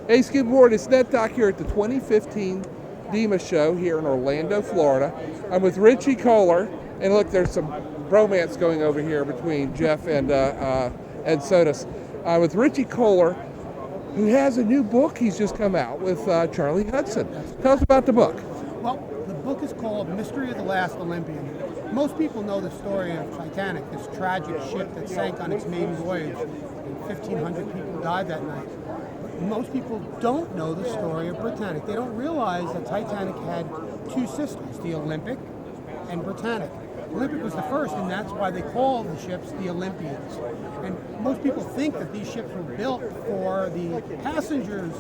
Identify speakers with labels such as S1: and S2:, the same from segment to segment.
S1: Hey, Skidboard, it's Ned Doc here at the 2015 DEMA Show here in Orlando, Florida. I'm with Richie Kohler, and look, there's some bromance going over here between Jeff and Sodas. With Richie Kohler, who has a new book he's just come out with Charlie Hudson. Tell us about the book.
S2: Well, the book is called Mystery of the Last Olympian. Most people know the story of Titanic, this tragic ship that sank on its maiden voyage, and 1,500 people died that night. But most people don't know the story of Britannic. They don't realize that Titanic had two sisters, the Olympic and Britannic. Olympic was the first, and that's why they call the ships the Olympians. And most people think that these ships were built for the passengers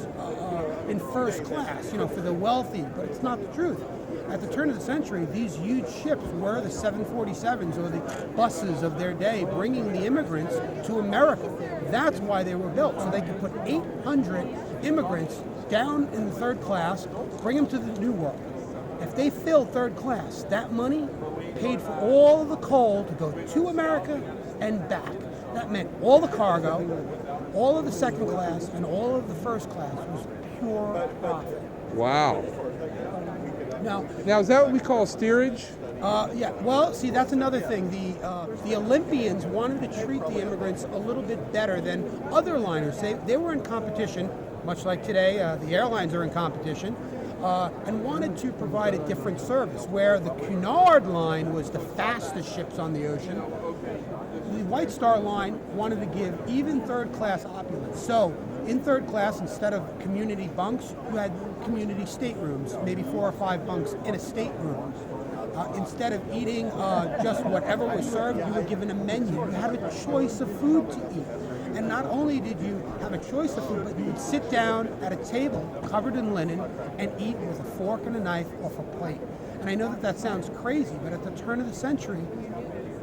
S2: in first class, for the wealthy, but it's not the truth. At the turn of the century, these huge ships were the 747s, or the buses of their day, bringing the immigrants to America. That's why they were built, so they could put 800 immigrants down in the third class, bring them to the New World. If they filled third class, that money paid for all of the coal to go to America and back. That meant all the cargo, all of the second class, and all of the first class was pure profit.
S1: Wow.
S2: Now,
S1: is that what we call steerage?
S2: Yeah. Well, see, that's another thing. The Olympians wanted to treat the immigrants a little bit better than other liners. They were in competition, much like today. The airlines are in competition. And wanted to provide a different service, where the Cunard line was the fastest ships on the ocean. The White Star line wanted to give even third-class opulence. So, in third class, instead of community bunks, you had community staterooms, maybe 4 or 5 bunks in a stateroom. Instead of eating just whatever was served, you were given a menu. You had a choice of food to eat. And not only did you have a choice of food, but you would sit down at a table covered in linen and eat with a fork and a knife off a plate. And I know that sounds crazy, but at the turn of the century,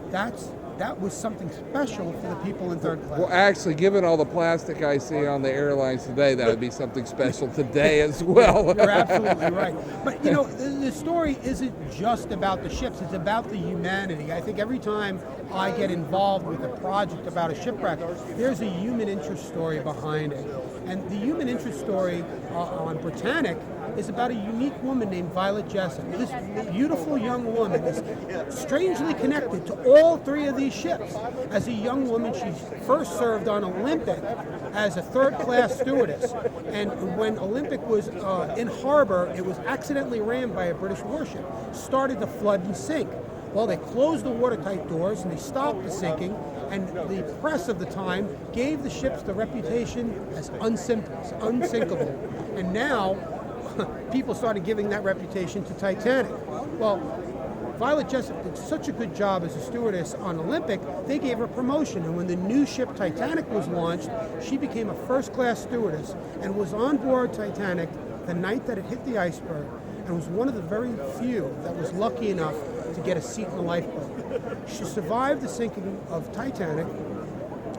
S2: that was something special for the people in third class.
S1: Well, actually, given all the plastic I see on the airlines today, that would be something special today as well.
S2: You're absolutely right. But, the story isn't just about the ships. It's about the humanity. I think every time I get involved with a project about a shipwreck, there's a human interest story behind it. And the human interest story on Britannic is about a unique woman named Violet Jessup. This beautiful young woman is strangely connected to all 3 of these ships. As a young woman, she first served on Olympic as a third-class stewardess. And when Olympic was in harbor, it was accidentally rammed by a British warship, started to flood and sink. Well, they closed the watertight doors and they stopped the sinking, and the press of the time gave the ships the reputation as unsinkable. And now, people started giving that reputation to Titanic. Well, Violet Jessup did such a good job as a stewardess on Olympic, they gave her promotion. And when the new ship Titanic was launched, she became a first-class stewardess and was on board Titanic the night that it hit the iceberg, and was one of the very few that was lucky enough to get a seat in the lifeboat. She survived the sinking of Titanic,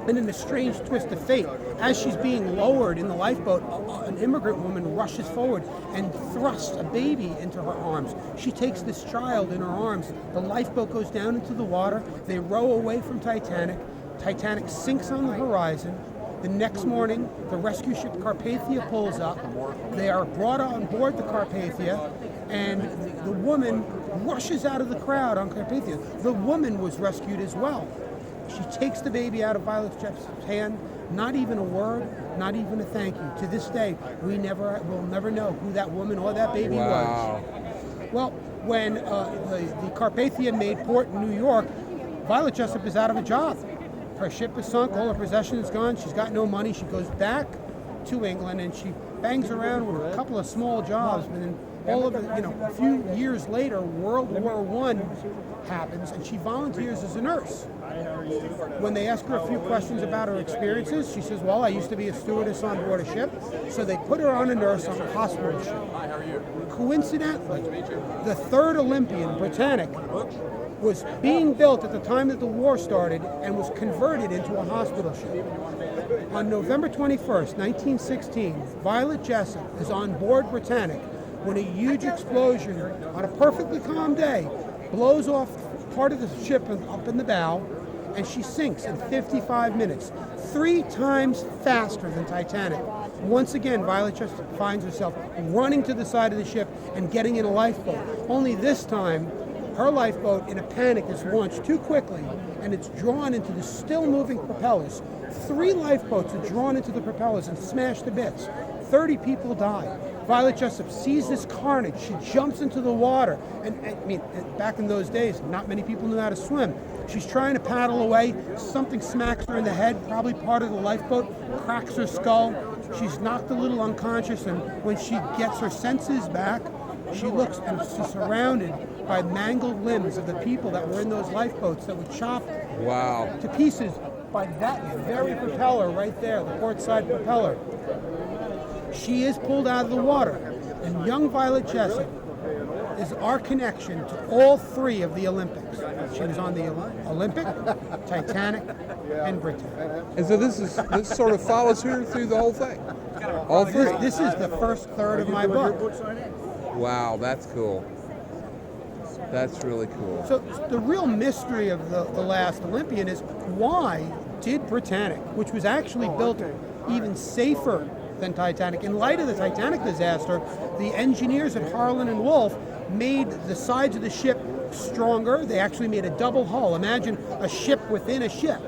S2: and in a strange twist of fate, as she's being lowered in the lifeboat, an immigrant woman rushes forward and thrusts a baby into her arms. She takes this child in her arms. The lifeboat goes down into the water. They row away from Titanic. Titanic sinks on the horizon. The next morning, the rescue ship Carpathia pulls up. They are brought on board the Carpathia, and the woman rushes out of the crowd on Carpathia. The woman was rescued as well. She takes the baby out of Violet Jessup's hand, not even a word, not even a thank you. To this day, we'll never know who that woman or that baby was. Well, when the Carpathia made port in New York, Violet Jessup is out of a job. Her ship is sunk, all her possessions gone, she's got no money. She goes back to England and she bangs around with a couple of small jobs, and then all of it, a few years later, World War I happens, and she volunteers as a nurse. When they ask her a few questions about her experiences, she says, well, I used to be a stewardess on board a ship, so they put her on a nurse on a hospital ship. Coincidentally, the third Olympian, Britannic, was being built at the time that the war started and was converted into a hospital ship. On November 21st, 1916, Violet Jessup is on board Britannic when a huge explosion on a perfectly calm day blows off part of the ship up in the bow, and she sinks in 55 minutes, 3 times faster than Titanic. Once again, Violet just finds herself running to the side of the ship and getting in a lifeboat. Only this time, her lifeboat, in a panic, is launched too quickly, and it's drawn into the still-moving propellers. 3 lifeboats are drawn into the propellers and smashed to bits. 30 people die. Violet Jessup sees this carnage. She jumps into the water. And I mean, back in those days, not many people knew how to swim. She's trying to paddle away. Something smacks her in the head, probably part of the lifeboat, cracks her skull. She's knocked a little unconscious, and when she gets her senses back, she looks and she's surrounded by mangled limbs of the people that were in those lifeboats that were chopped to pieces by that very propeller right there, the port side propeller. She is pulled out of the water, and young Violet Jessup is our connection to all 3 of the Olympics. She was on the Olympic, Titanic, and Britannic.
S1: And so this sort of follows her through the whole thing. All 3.
S2: This is the first third of my book.
S1: Wow, that's cool. That's really cool.
S2: So the real mystery of the last Olympian is, why did Britannic, which was actually built even safer than Titanic, in light of the Titanic disaster, the engineers at Harlan and Wolff made the sides of the ship stronger. They actually made a double hull. Imagine a ship within a ship.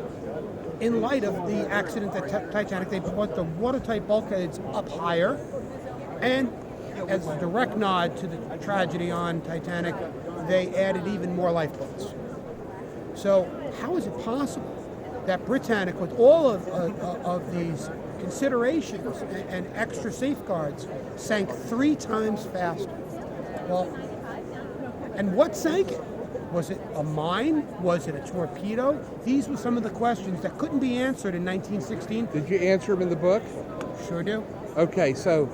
S2: In light of the accident at Titanic, they put the watertight bulkheads up higher, and as a direct nod to the tragedy on Titanic, they added even more lifeboats. So how is it possible that Britannic, with all of these considerations and extra safeguards, sank 3 times faster? Well, and what sank it? Was it a mine? Was it a torpedo? These were some of the questions that couldn't be answered in 1916.
S1: Did you answer them in the book?
S2: Sure do.
S1: Okay, so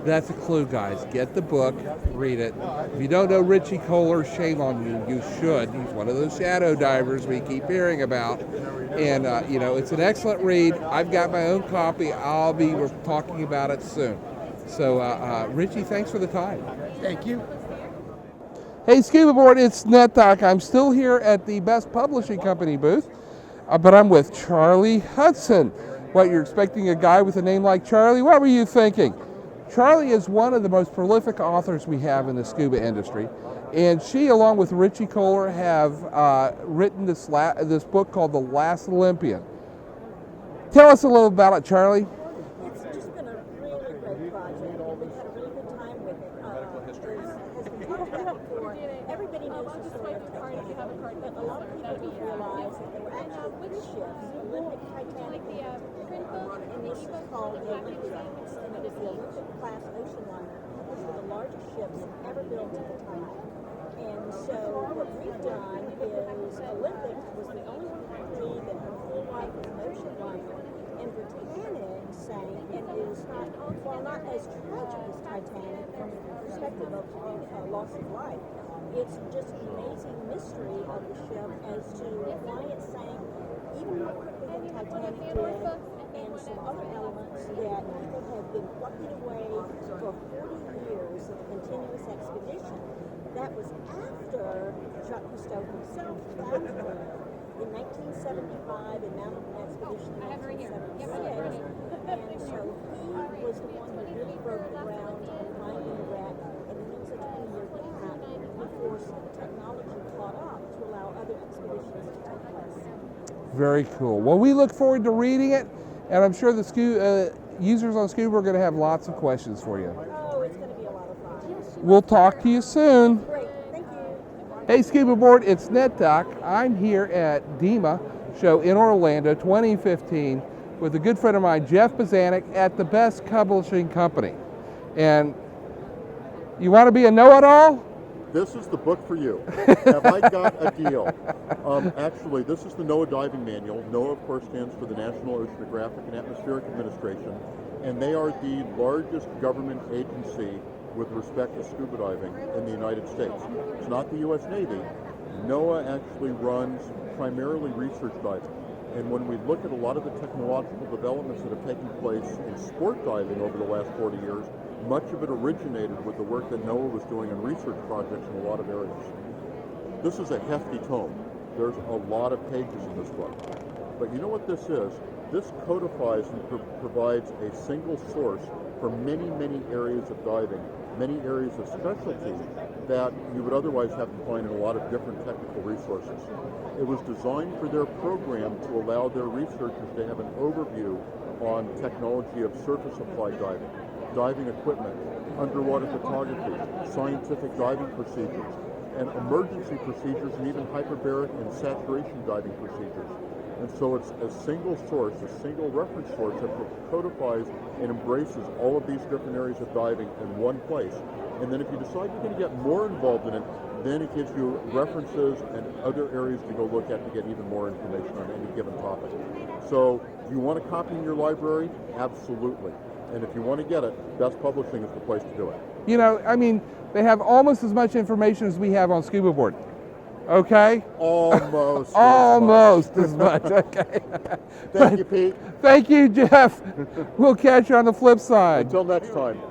S1: that's a clue, guys. Get the book, read it. If you don't know Richie Kohler, shame on you. You should. He's one of those shadow divers we keep hearing about. And, it's an excellent read. I've got my own copy. I'll be talking about it soon. So, Richie, thanks for the time.
S2: Thank you.
S1: Hey, Scuba Board, it's NetDoc. I'm still here at the Best Publishing Company booth, but I'm with Charlie Hudson. What, you're expecting a guy with a name like Charlie? What were you thinking? Charlie is one of the most prolific authors we have in the scuba industry, and she, along with Richie Kohler, have written this book called The Last Olympian. Tell us a little about it, Charlie.
S3: It's just been a really great project. We've had a really good time with it. As we talked about before, everybody knows the story of Titanic, but a lot of people don't realize that there were actually 3 ships, Olympic, Titanic, and this is called the Olympia, and it is the Olympic class ocean liner. These are the largest ships ever built at the time. And so what we've done is Olympic was the only one that her full life was an ocean liner, and Britannic sank and is not, while not as tragic as Titanic from the perspective of loss of life, it's just an amazing mystery of the ship as to why it sank even more quickly than Titanic did, and some other elements that people have been plucking away for 40 years of continuous expedition. That was after Jacques Cousteau himself found the lunar in 1975 and mounted an expedition in 1976. And so he was the one who really broke ground on finding the wreck, and then there was a 20-year gap before some technology caught up to allow other expeditions to take place.
S1: Very cool. Well, we look forward to reading it, and I'm sure the users on Scuba are going to have lots of questions for you.
S3: Oh, it's going to be a lot of fun.
S1: We'll talk to you soon.
S3: Great, thank you.
S1: Hey, Scuba Board, it's NetDoc. I'm here at DEMA Show in Orlando 2015 with a good friend of mine, Jeff Bazanik, at the Best Publishing Company. And you want to be a know-it-all?
S4: This is the book for you. Have I got a deal? Actually, this is the NOAA Diving Manual. NOAA, of course, stands for the National Oceanographic and Atmospheric Administration, and they are the largest government agency with respect to scuba diving in the United States. It's not the U.S. Navy. NOAA actually runs primarily research diving. And when we look at a lot of the technological developments that have taken place in sport diving over the last 40 years, much of it originated with the work that NOAA was doing on research projects in a lot of areas. This is a hefty tome. There's a lot of pages in this book. But you know what this is? This codifies and provides a single source for many, many areas of diving, many areas of specialty that you would otherwise have to find in a lot of different technical resources. It was designed for their program to allow their researchers to have an overview on technology of surface applied diving, diving equipment, underwater photography, scientific diving procedures, and emergency procedures, and even hyperbaric and saturation diving procedures. And so it's a single source, a single reference source that codifies and embraces all of these different areas of diving in one place. And then if you decide you're going to get more involved in it, then it gives you references and other areas to go look at to get even more information on any given topic. So do you want a copy in your library? Absolutely. And if you want to get it, Best Publishing is the place to do it.
S1: You know, I mean, they have almost as much information as we have on scuba board. Okay?
S4: Almost.
S1: Almost as much. Okay.
S4: Thank you, Pete.
S1: Thank you, Jeff. We'll catch you on the flip side.
S4: Until next time.